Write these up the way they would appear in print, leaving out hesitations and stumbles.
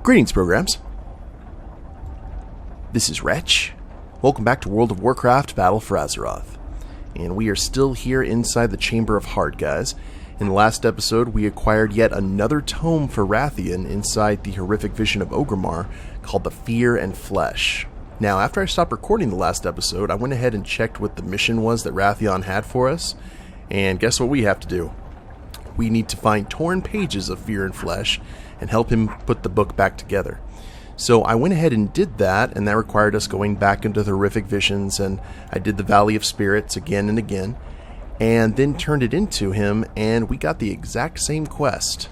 Greetings, programs. This is Wretch. Welcome back to World of Warcraft Battle for Azeroth. And we are still here inside the Chamber of Heart, guys. In the last episode, we acquired yet another tome for Rathian inside the horrific vision of Orgrimmar called the Fear and Flesh. Now, after I stopped recording the last episode, I went ahead and checked what the mission was that Rathian had for us. And guess what we have to do? We need to find torn pages of Fear and Flesh and help him put the book back together. So I went ahead and did that, and that required us going back into the horrific visions, and I did the Valley of Spirits again and again, and then turned it into him, and we got the exact same quest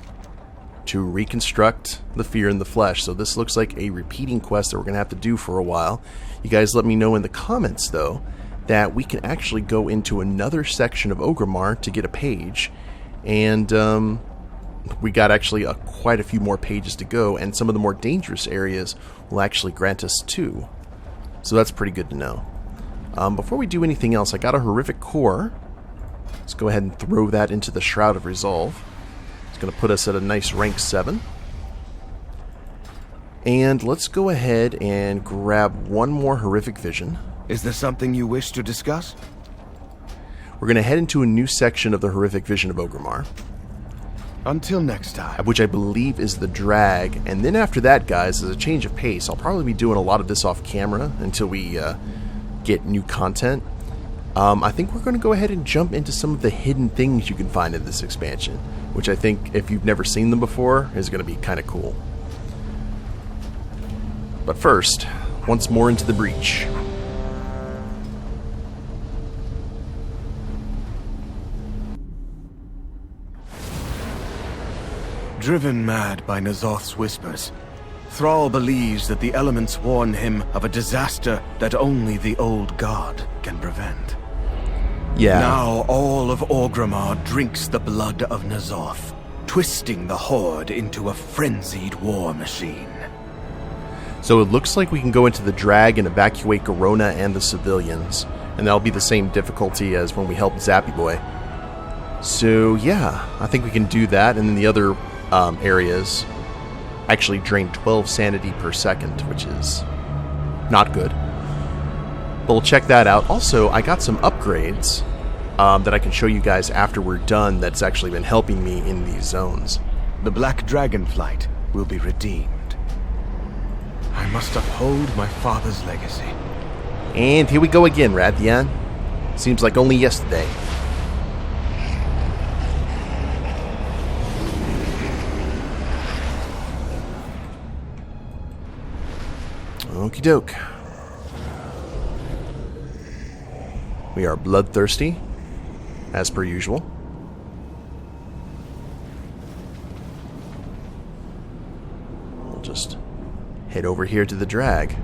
to reconstruct the Fear and the Flesh. So this looks like a repeating quest that we're going to have to do for a while. You guys let me know in the comments, though, that we can actually go into another section of Orgrimmar to get a page, and we got actually quite a few more pages to go, and some of the more dangerous areas will actually grant us 2. So that's pretty good to know. Before we do anything else, I got a horrific core. Let's go ahead and throw that into the Shroud of Resolve. It's going to put us at a nice rank 7. And let's go ahead and grab one more horrific vision. Is there something you wish to discuss? We're going to head into a new section of the horrific vision of Orgrimmar. Until next time. Which I believe is the drag. And then after that, guys, as a change of pace, I'll probably be doing a lot of this off camera until we get new content. I think we're going to go ahead and jump into some of the hidden things you can find in this expansion, which I think, if you've never seen them before, is going to be kind of cool. But first, once more into the breach. Driven mad by N'Zoth's whispers, Thrall believes that the elements warn him of a disaster that only the old god can prevent. Yeah. Now all of Orgrimmar drinks the blood of N'Zoth, twisting the Horde into a frenzied war machine. So it looks like we can go into the drag and evacuate Garona and the civilians, and that'll be the same difficulty as when we helped Zappy Boy. So yeah, I think we can do that, and then the other areas actually drain 12 sanity per second, which is not good. But we'll check that out. Also, I got some upgrades that I can show you guys after we're done that's actually been helping me in these zones. The Black Dragonflight will be redeemed. I must uphold my father's legacy. And here we go again, Rathian. Seems like only yesterday. Okie doke. We are bloodthirsty, as per usual. We'll just head over here to the drag.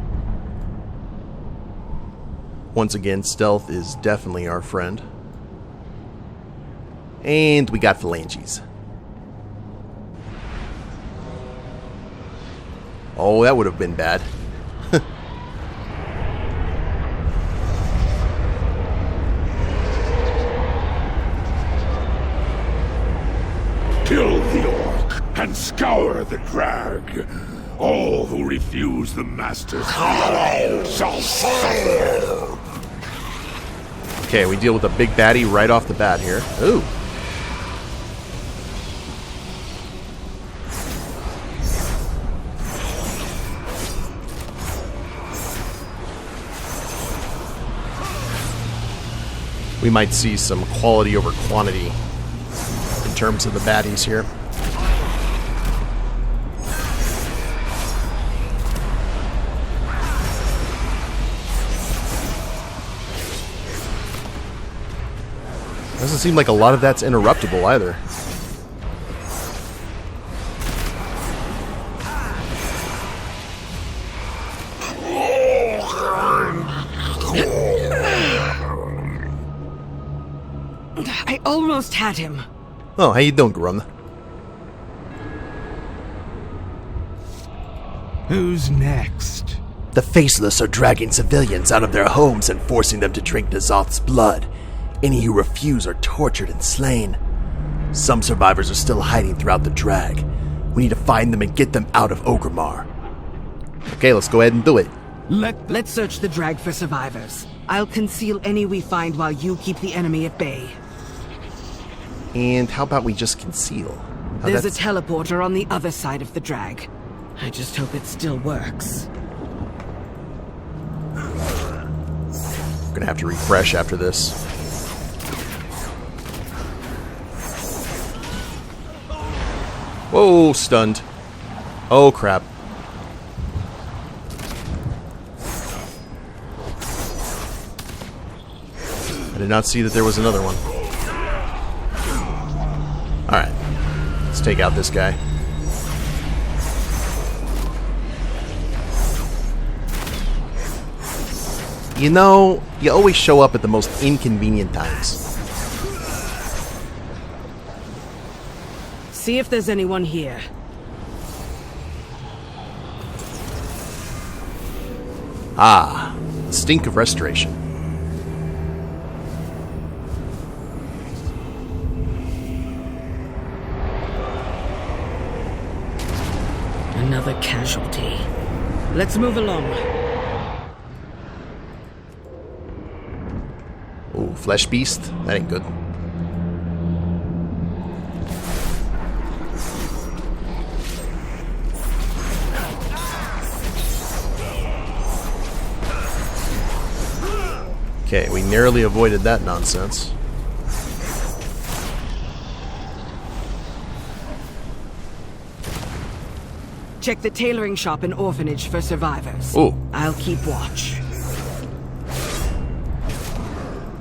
Once again, stealth is definitely our friend. And we got phalanges. Oh, that would have been bad. Kill the orc and scour the drag. All who refuse the master's blood shall suffer. Okay, we deal with a big baddie right off the bat here. Ooh. We might see some quality over quantity in terms of the baddies here. Doesn't seem like a lot of that's interruptible either. I almost had him. Oh, how you doing, Garona? Who's next? The Faceless are dragging civilians out of their homes and forcing them to drink N'Zoth's blood. Any who refuse are tortured and slain. Some survivors are still hiding throughout the drag. We need to find them and get them out of Orgrimmar. Okay, let's go ahead and do it. Let's search the drag for survivors. I'll conceal any we find while you keep the enemy at bay. And how about we just conceal? There's a teleporter on the other side of the drag. I just hope it still works. I'm gonna have to refresh after this. Whoa, stunned. Oh, crap. I did not see that there was another one. Alright. Let's take out this guy. You know, you always show up at the most inconvenient times. See if there's anyone here. Ah, the stink of restoration. Another casualty. Let's move along. Ooh, flesh beast? That ain't good. Okay, we narrowly avoided that nonsense. Check the tailoring shop and orphanage for survivors. Ooh. I'll keep watch.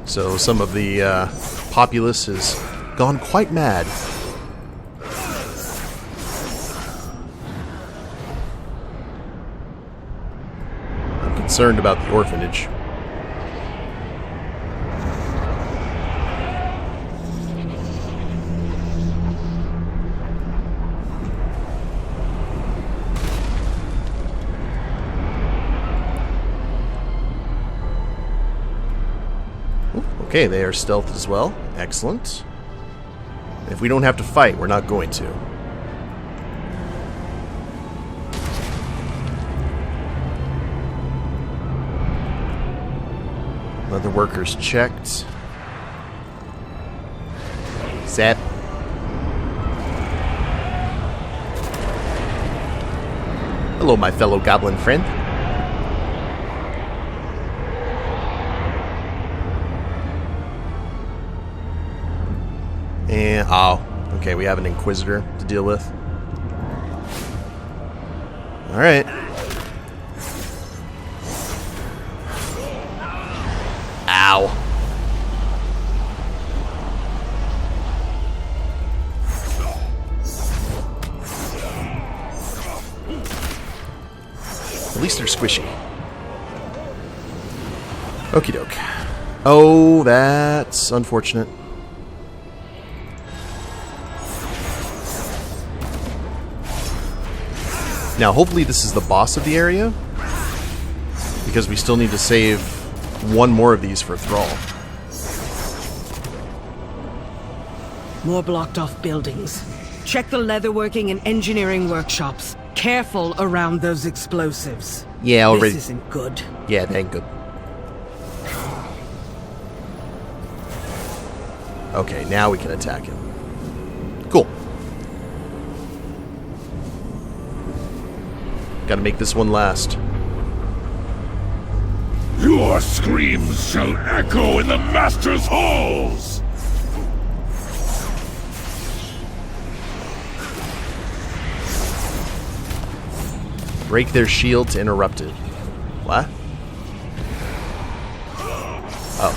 So some of the populace has gone quite mad. I'm concerned about the orphanage. Okay, they are stealth as well. Excellent. If we don't have to fight, we're not going to. Leather workers checked. Zap. Hello, my fellow goblin friend. And, oh, okay, we have an Inquisitor to deal with. Alright. Ow. At least they're squishy. Okie doke. Oh, that's unfortunate. Now, hopefully this is the boss of the area, because we still need to save one more of these for Thrall. More blocked off buildings. Check the leatherworking and engineering workshops. Careful around those explosives. Yeah, already. This isn't good. Yeah, that ain't good. Okay, now we can attack him. Cool. Gotta make this one last. Your screams shall echo in the Master's halls! Break their shield to interrupt it. What? Oh.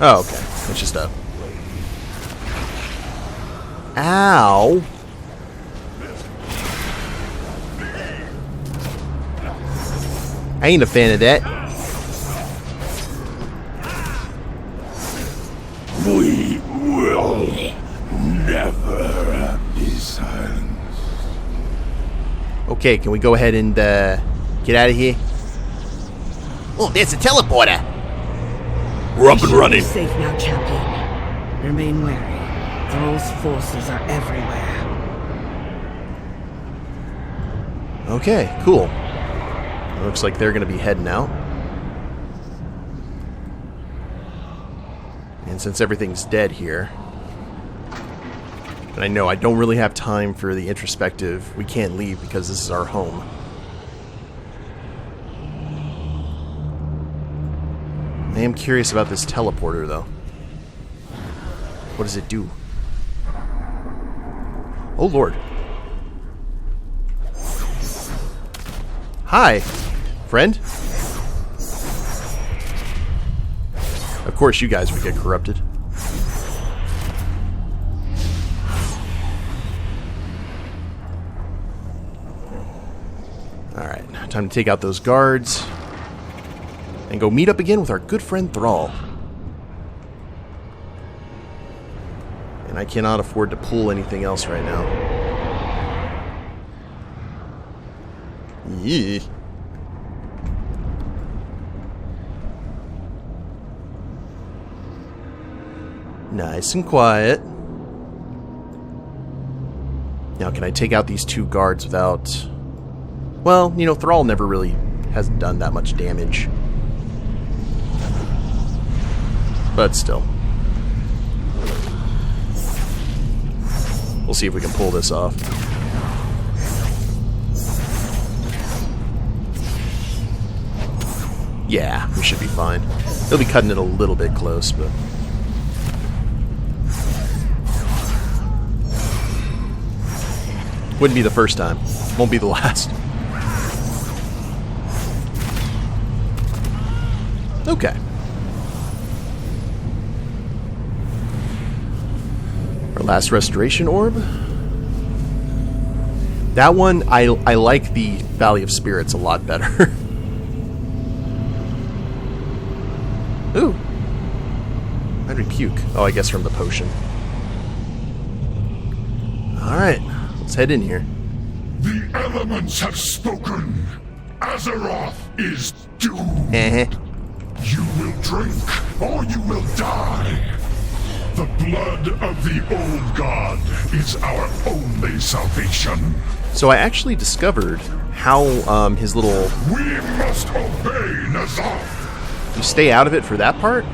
Oh, okay. It's just a... Ow! I ain't a fan of that. We will never be silenced. Okay, can we go ahead and get out of here? Oh, there's a teleporter! We're up and running. Safe now, champion. Remain wary. Those forces are everywhere. Okay, cool. Looks like they're going to be heading out. And since everything's dead here, and I know I don't really have time for the introspective, we can't leave because this is our home. I am curious about this teleporter, though. What does it do? Oh, Lord. Hi, friend. Of course you guys would get corrupted. Alright, time to take out those guards and go meet up again with our good friend Thrall. And I cannot afford to pull anything else right now. Yeah. Nice and quiet. Now, can I take out these two guards without... Well, you know, Thrall never really has done that much damage. But still. We'll see if we can pull this off. Yeah, we should be fine. They'll be cutting it a little bit close, but... Wouldn't be the first time. Won't be the last. Okay. Our last restoration orb. That one, I like the Valley of Spirits a lot better. Ooh. Why'd we puke? Oh, I guess from the potion. Alright, let's head in here. The elements have spoken. Azeroth is doomed. You will drink, or you will die. The blood of the old god is our only salvation. So I actually discovered how his little... We must obey N'Zoth. You stay out of it for that part,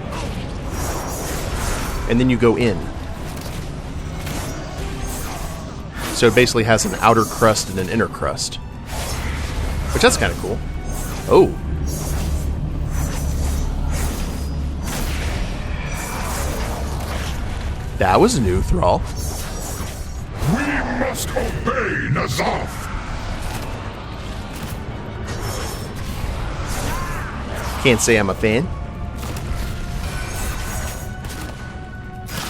and then you go in. So it basically has an outer crust and an inner crust. Which, that's kind of cool. Oh. That was new, Thrall. We must obey N'Zoth. Can't say I'm a fan.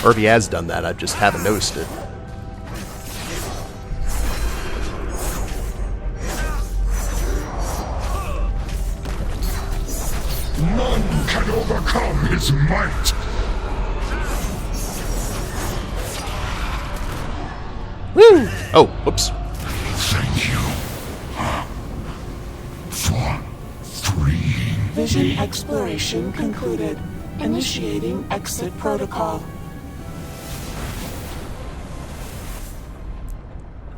Or if he has done that, I just haven't noticed it. None can overcome his might. Woo! Oh, whoops. Thank you for freeing. Vision exploration concluded. Initiating exit protocol.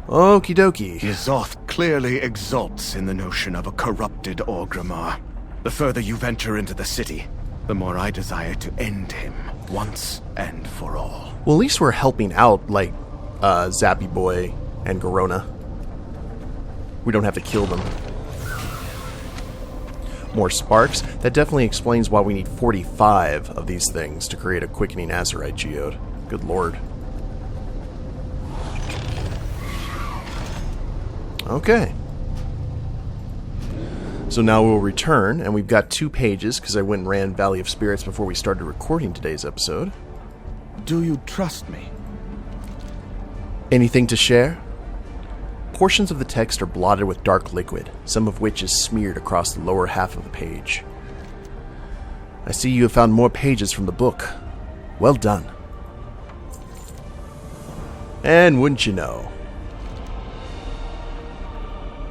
Okie dokie. N'Zoth clearly exults in the notion of a corrupted Orgrimmar. The further you venture into the city, the more I desire to end him once and for all. Well, at least we're helping out, like, Zappy Boy and Garona. We don't have to kill them. More sparks? That definitely explains why we need 45 of these things to create a quickening Azerite geode. Good lord. Okay. So now we'll return, and we've got 2 pages, because I went and ran Valley of Spirits before we started recording today's episode. Do you trust me? Anything to share? Portions of the text are blotted with dark liquid, some of which is smeared across the lower half of the page. I see you have found more pages from the book. Well done. And wouldn't you know,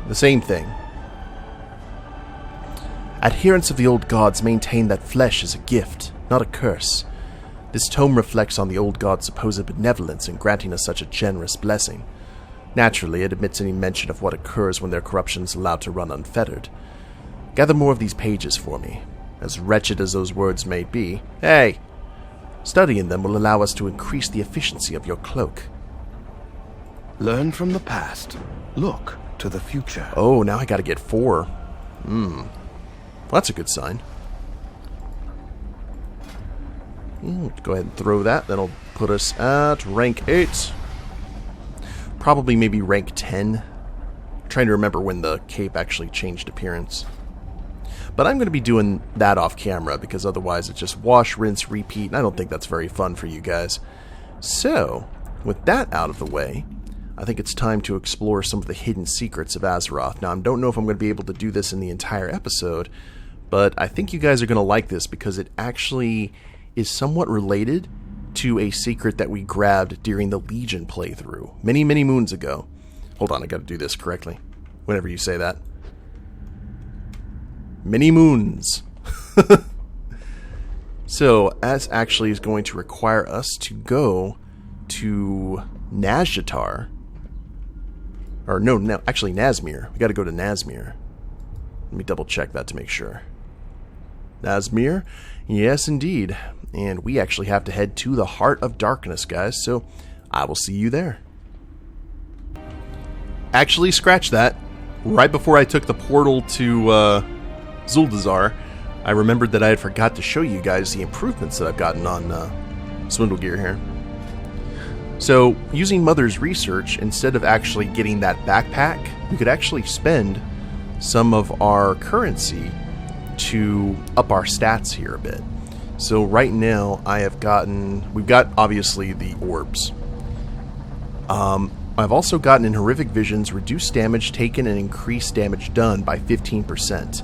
the same thing. Adherents of the old gods maintain that flesh is a gift, not a curse. This tome reflects on the old god's supposed benevolence in granting us such a generous blessing. Naturally, it omits any mention of what occurs when their corruption is allowed to run unfettered. Gather more of these pages for me. As wretched as those words may be, hey! Studying them will allow us to increase the efficiency of your cloak. Learn from the past. Look to the future. Oh, now I gotta get 4. Well, that's a good sign. Go ahead and throw that. That'll put us at rank 8. Probably maybe rank 10. I'm trying to remember when the cape actually changed appearance. But I'm going to be doing that off camera because otherwise it's just wash, rinse, repeat, and I don't think that's very fun for you guys. So, with that out of the way, I think it's time to explore some of the hidden secrets of Azeroth. Now, I don't know if I'm going to be able to do this in the entire episode, but I think you guys are going to like this because it actually is somewhat related to a secret that we grabbed during the Legion playthrough many, many moons ago. Hold on, I got to do this correctly. Whenever you say that. Many moons. So, as actually is going to require us to go to Nazjatar. Or no, actually Nazmir. We got to go to Nazmir. Let me double check that to make sure. Nazmir? Yes, indeed. And we actually have to head to the Heart of Darkness, guys. So, I will see you there. Actually, scratch that. Right before I took the portal to Zuldazar, I remembered that I had forgot to show you guys the improvements that I've gotten on Swindlegear here. So, using Mother's research, instead of actually getting that backpack, we could actually spend some of our currency to up our stats here a bit. So right now we've got obviously the orbs. I've also gotten in Horrific Visions reduced damage taken and increased damage done by 15%.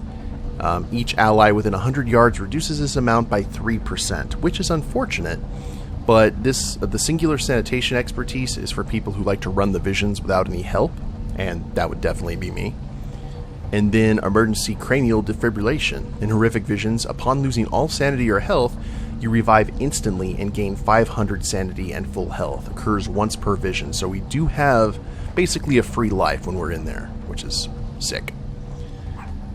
Each ally within 100 yards reduces this amount by 3%, which is unfortunate. But the singular sanitation expertise is for people who like to run the visions without any help, and that would definitely be me. And then emergency cranial defibrillation. In Horrific Visions, upon losing all sanity or health, you revive instantly and gain 500 sanity and full health. Occurs once per vision, so we do have basically a free life when we're in there, which is sick.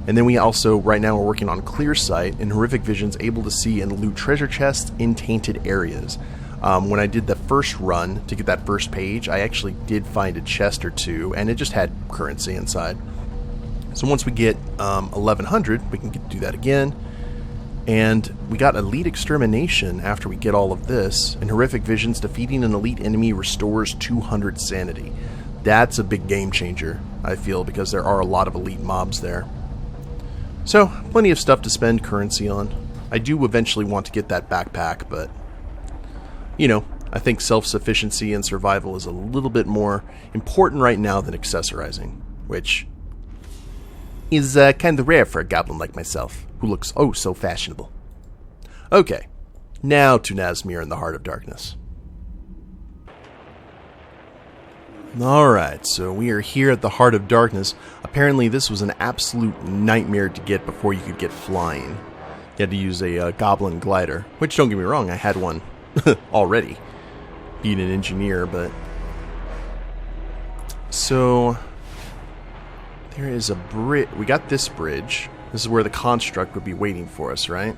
And then we also, right now we're working on Clear Sight. In Horrific Visions, able to see and loot treasure chests in tainted areas. When I did the first run to get that first page, I actually did find a chest or two, and it just had currency inside. So once we get 1100, we can do that again. And we got Elite Extermination after we get all of this. In Horrific Visions, defeating an elite enemy restores 200 sanity. That's a big game changer, I feel, because there are a lot of elite mobs there. So, plenty of stuff to spend currency on. I do eventually want to get that backpack, but, you know, I think self-sufficiency and survival is a little bit more important right now than accessorizing, which is kind of rare for a goblin like myself, who looks oh so fashionable. Okay, now to Nazmir in the Heart of Darkness. Alright, so we are here at the Heart of Darkness. Apparently this was an absolute nightmare to get before you could get flying. You had to use a goblin glider, which, don't get me wrong, I had one already, being an engineer, but... So... there is a bridge. We got this bridge. This is where the construct would be waiting for us, right?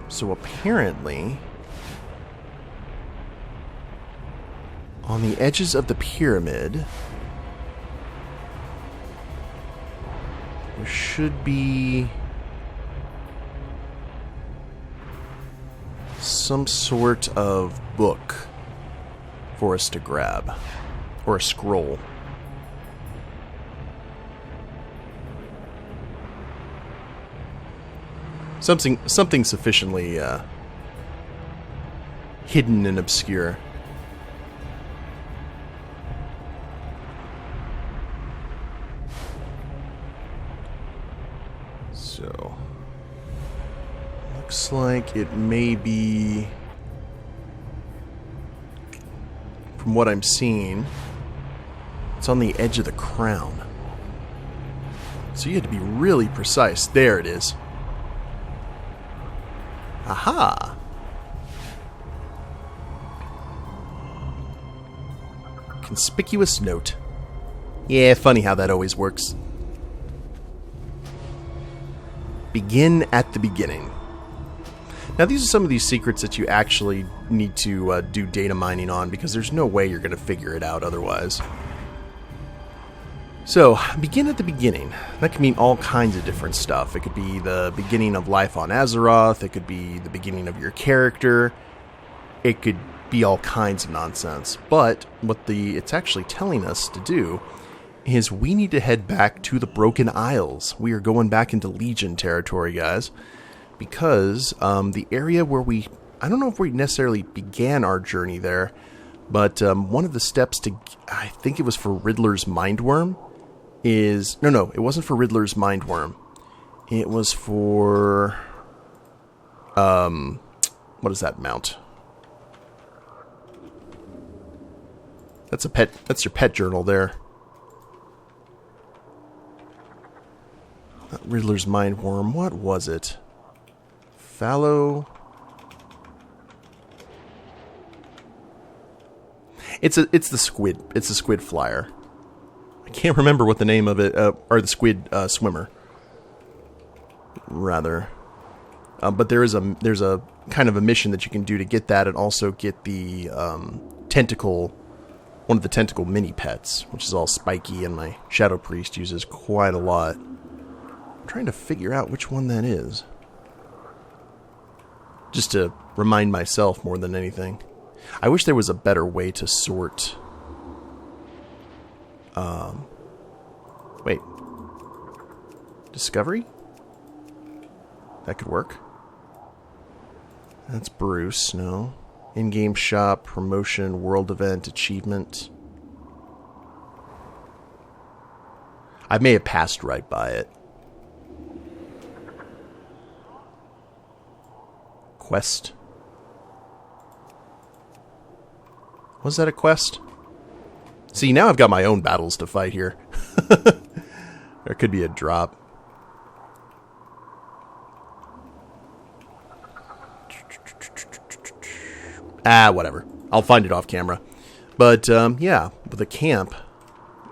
So apparently, on the edges of the pyramid, there should be some sort of book for us to grab, or a scroll. Something sufficiently hidden and obscure. So, looks like it may be, from what I'm seeing, it's on the edge of the crown. So you had to be really precise. There it is. Aha! Conspicuous note. Yeah, funny how that always works. Begin at the beginning. Now, these are some of these secrets that you actually need to do data mining on, because there's no way you're going to figure it out otherwise. So, begin at the beginning. That can mean all kinds of different stuff. It could be the beginning of life on Azeroth. It could be the beginning of your character. It could be all kinds of nonsense. But what it's actually telling us to do is we need to head back to the Broken Isles. We are going back into Legion territory, guys. Because the area where I don't know if we necessarily began our journey there, but one of the steps to, I think it was for Riddler's Mindworm, no, it wasn't for Riddler's Mindworm. It was for, what is that mount? That's your pet journal there. Not Riddler's Mindworm, what was it? Fallow. It's the squid. It's the squid flyer. I can't remember what the name of it, or the squid swimmer. Rather, but there's a kind of a mission that you can do to get that, and also get the one of the tentacle mini pets, which is all spiky, and my Shadow Priest uses quite a lot. I'm trying to figure out which one that is. Just to remind myself more than anything. I wish there was a better way to sort. Wait. Discovery? That could work. That's Bruce, no. In-game shop, promotion, world event, achievement. I may have passed right by it. Quest. Was that a quest? See, now I've got my own battles to fight here. There could be a drop. Whatever. I'll find it off camera. But, yeah, the camp,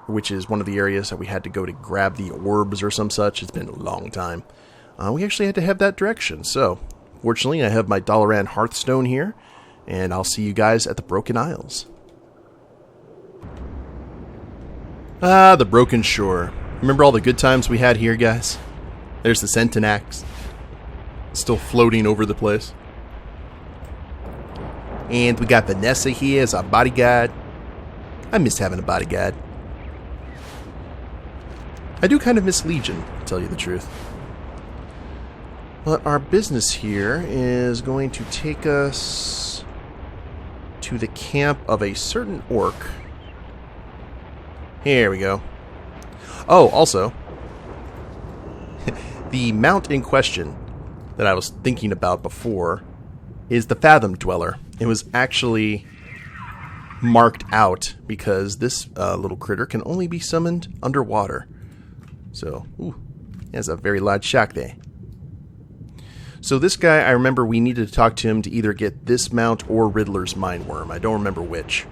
which is one of the areas that we had to go to grab the orbs or some such. It's been a long time. We actually had to head that direction, so fortunately I have my Dalaran Hearthstone here, and I'll see you guys at the Broken Isles. The Broken Shore. Remember all the good times we had here, guys? There's the Centenax, still floating over the place. And we got Vanessa here as our bodyguard. I miss having a bodyguard. I do kind of miss Legion, to tell you the truth. But our business here is going to take us to the camp of a certain orc. Here we go. Oh, also, the mount in question that I was thinking about before is the Fathom Dweller. It was actually marked out because this little critter can only be summoned underwater. So, ooh, has a very large shack there. So this guy, I remember we needed to talk to him to either get this mount or Riddler's Mindworm. I don't remember which.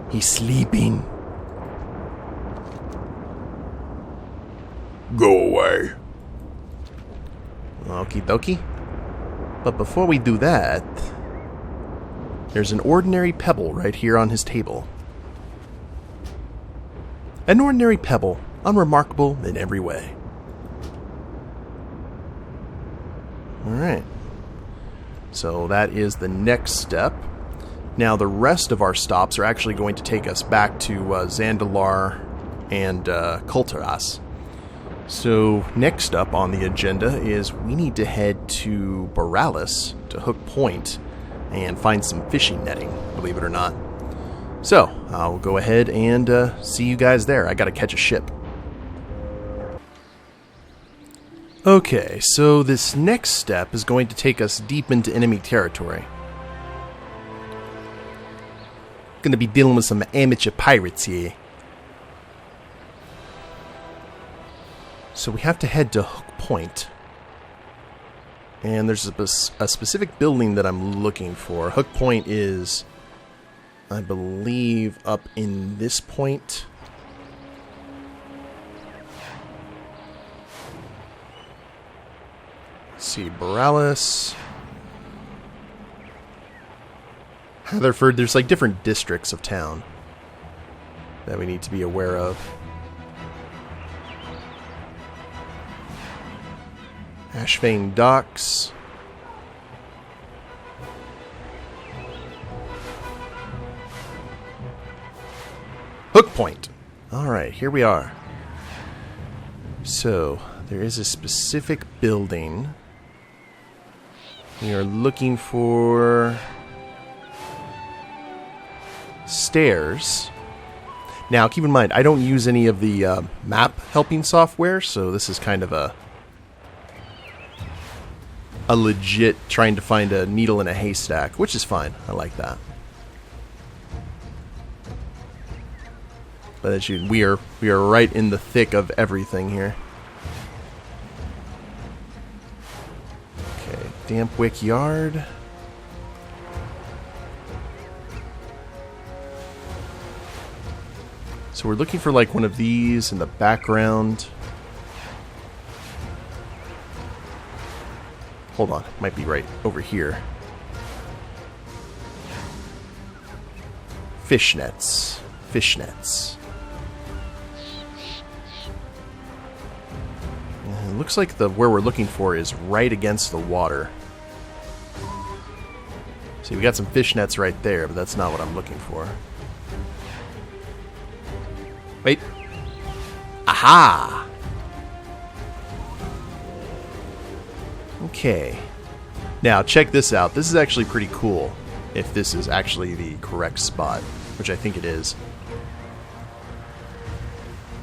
He's sleeping. Go away. Okie dokie. But before we do that, there's an ordinary pebble right here on his table. An ordinary pebble, unremarkable in every way. Alright. So that is the next step. Now the rest of our stops are actually going to take us back to Zandalar and Kultaras. So next up on the agenda is we need to head to Boralus, to Hook Point, and find some fishing netting, believe it or not. So, I'll go ahead and see you guys there. I gotta catch a ship. Okay, so this next step is going to take us deep into enemy territory. Gonna be dealing with some amateur pirates here. So we have to head to Hook Point. And there's a specific building that I'm looking for. Hook Point is, I believe, up in this point. Let's see, Boralus, Hatherford. There's like different districts of town that we need to be aware of. Ashvane Docks. Hook Point. Alright, here we are. So, there is a specific building. We are looking for stairs. Now, keep in mind, I don't use any of the map helping software, so this is kind of a legit trying to find a needle in a haystack, which is fine. I like that. But as we are right in the thick of everything here. Okay, Dampwick Yard. So we're looking for like one of these in the background. Hold on, it might be right over here. Fishnets. Fishnets. It looks like where we're looking for is right against the water. See, we got some fishnets right there, but that's not what I'm looking for. Wait. Aha! Okay. Now, check this out. This is actually pretty cool, if this is actually the correct spot, which I think it is.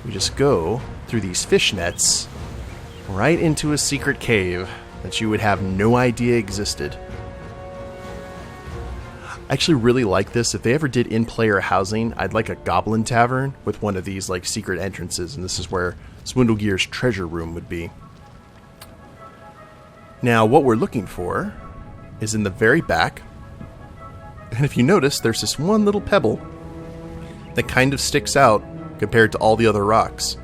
We just go through these fishnets right into a secret cave that you would have no idea existed. I actually really like this. If they ever did in-player housing, I'd like a goblin tavern with one of these like secret entrances, and this is where Swindlegear's treasure room would be. Now, what we're looking for is in the very back, and if you notice, there's this one little pebble that kind of sticks out compared to all the other rocks.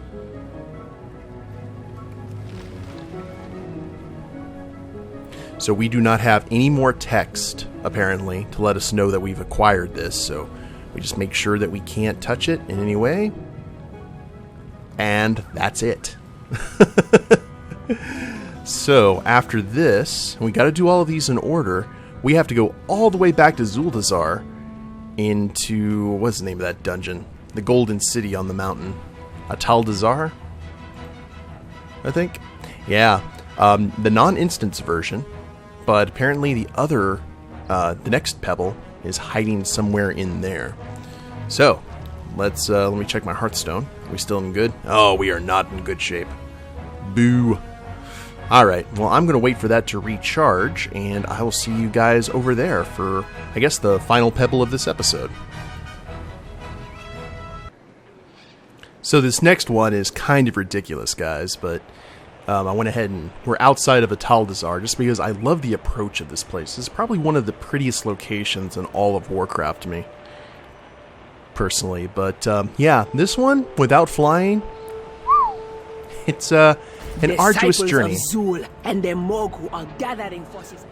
So we do not have any more text, apparently, to let us know that we've acquired this, so we just make sure that we can't touch it in any way. And that's it. So, after this, and we gotta do all of these in order, we have to go all the way back to Zuldazar into, what's the name of that dungeon? The Golden City on the mountain. Zuldazar? I think? Yeah, the non-instance version, but apparently the other, the next Pebble is hiding somewhere in there. So, let me check my Hearthstone. Are we still in good? Oh, we are not in good shape. Boo. Alright, well, I'm going to wait for that to recharge, and I will see you guys over there for, I guess, the final Pebble of this episode. So this next one is kind of ridiculous, guys, but I went ahead and we're outside of Zuldazar just because I love the approach of this place. This is probably one of the prettiest locations in all of Warcraft to me, personally. But yeah, this one, without flying, it's an arduous journey. Of Zul and the Mogu are gathering forces.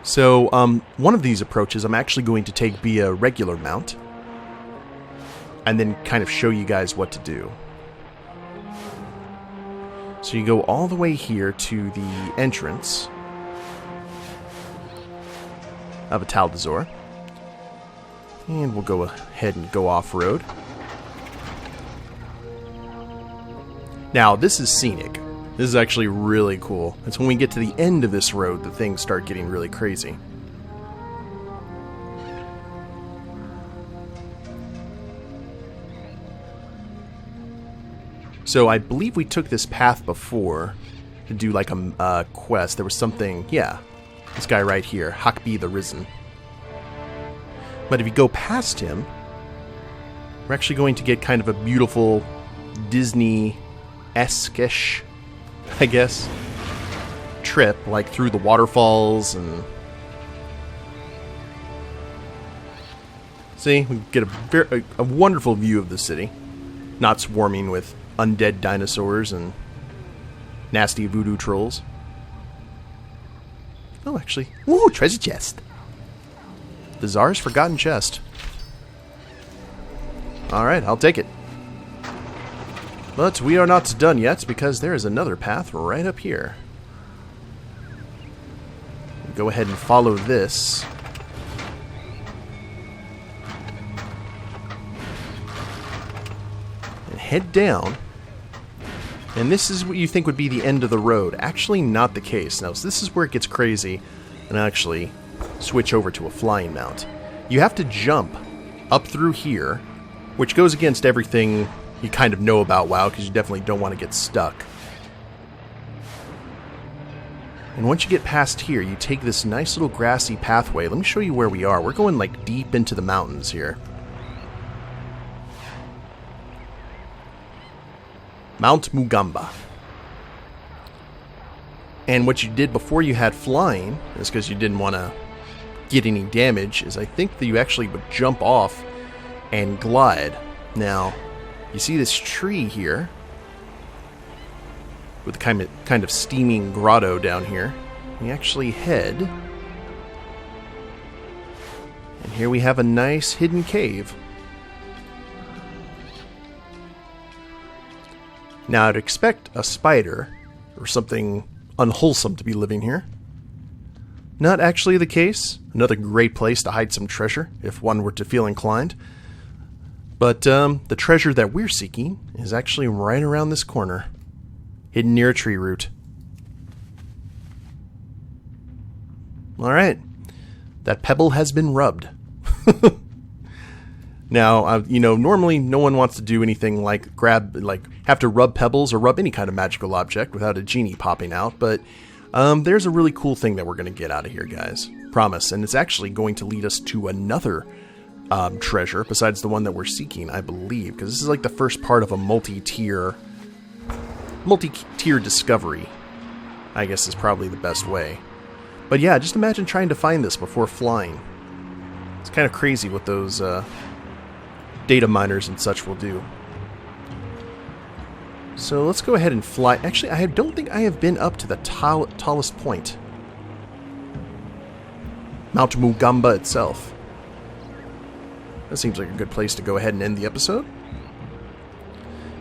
So one of these approaches I'm actually going to take via regular mount, and then kind of show you guys what to do. So you go all the way here to the entrance of Zuldazar, and we'll go ahead and go off-road. Now, this is scenic. This is actually really cool. It's when we get to the end of this road that things start getting really crazy. So I believe we took this path before to do like a quest. There was something, yeah, this guy right here, Hakbi the Risen. But if you go past him, we're actually going to get kind of a beautiful Disney-esque-ish, I guess, trip, like through the waterfalls and... See, we get a wonderful view of the city, not swarming with undead dinosaurs and nasty voodoo trolls. Oh, actually, ooh, treasure chest. The Tsar's forgotten chest. Alright, I'll take it. But we are not done yet, because there is another path right up here. Go ahead and follow this. And head down. And this is what you think would be the end of the road. Actually, not the case. Now, this is where it gets crazy, and actually switch over to a flying mount. You have to jump up through here, which goes against everything you kind of know about WoW, because you definitely don't want to get stuck. And once you get past here, you take this nice little grassy pathway. Let me show you where we are. We're going like deep into the mountains here. Mount Mugamba. And what you did before you had flying, is because you didn't want to get any damage, is I think that you actually would jump off and glide. Now, you see this tree here with a kind of steaming grotto down here. We actually head, and here we have a nice hidden cave. Now, I'd expect a spider or something unwholesome to be living here. Not actually the case. Another great place to hide some treasure, if one were to feel inclined. But the treasure that we're seeking is actually right around this corner, hidden near a tree root. Alright, that pebble has been rubbed. Now, normally no one wants to do anything like have to rub pebbles or rub any kind of magical object without a genie popping out, but there's a really cool thing that we're going to get out of here, guys. Promise. And it's actually going to lead us to another treasure besides the one that we're seeking, I believe, because this is like the first part of a multi-tier discovery, I guess is probably the best way. But yeah, just imagine trying to find this before flying. It's kind of crazy what those data miners and such will do. So let's go ahead and fly. Actually, I don't think I have been up to the tallest point. Mount Mugamba itself. That seems like a good place to go ahead and end the episode.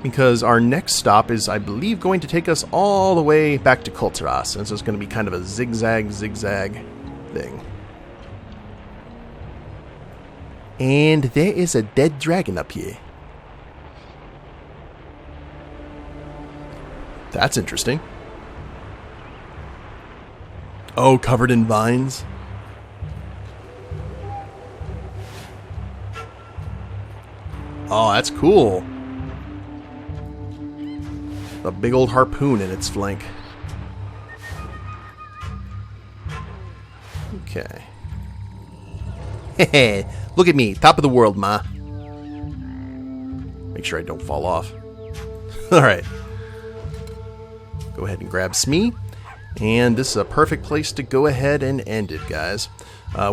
Because our next stop is, I believe, going to take us all the way back to Kulturas. And so it's going to be kind of a zigzag thing. And there is a dead dragon up here. That's interesting. Oh, covered in vines? Oh, that's cool. A big old harpoon in its flank. Okay. Hey, look at me, top of the world, ma. Make sure I don't fall off. Alright. Go ahead and grab Smee. And this is a perfect place to go ahead and end it, guys.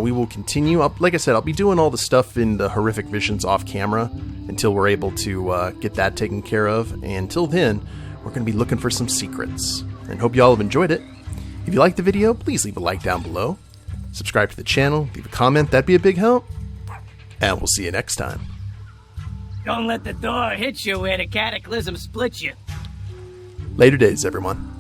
We will continue up. Like I said, I'll be doing all the stuff in the horrific visions off camera until we're able to get that taken care of. And until then, we're going to be looking for some secrets. And hope you all have enjoyed it. If you liked the video, please leave a like down below. Subscribe to the channel, leave a comment, that'd be a big help. And we'll see you next time. Don't let the door hit you where the cataclysm splits you. Later days, everyone.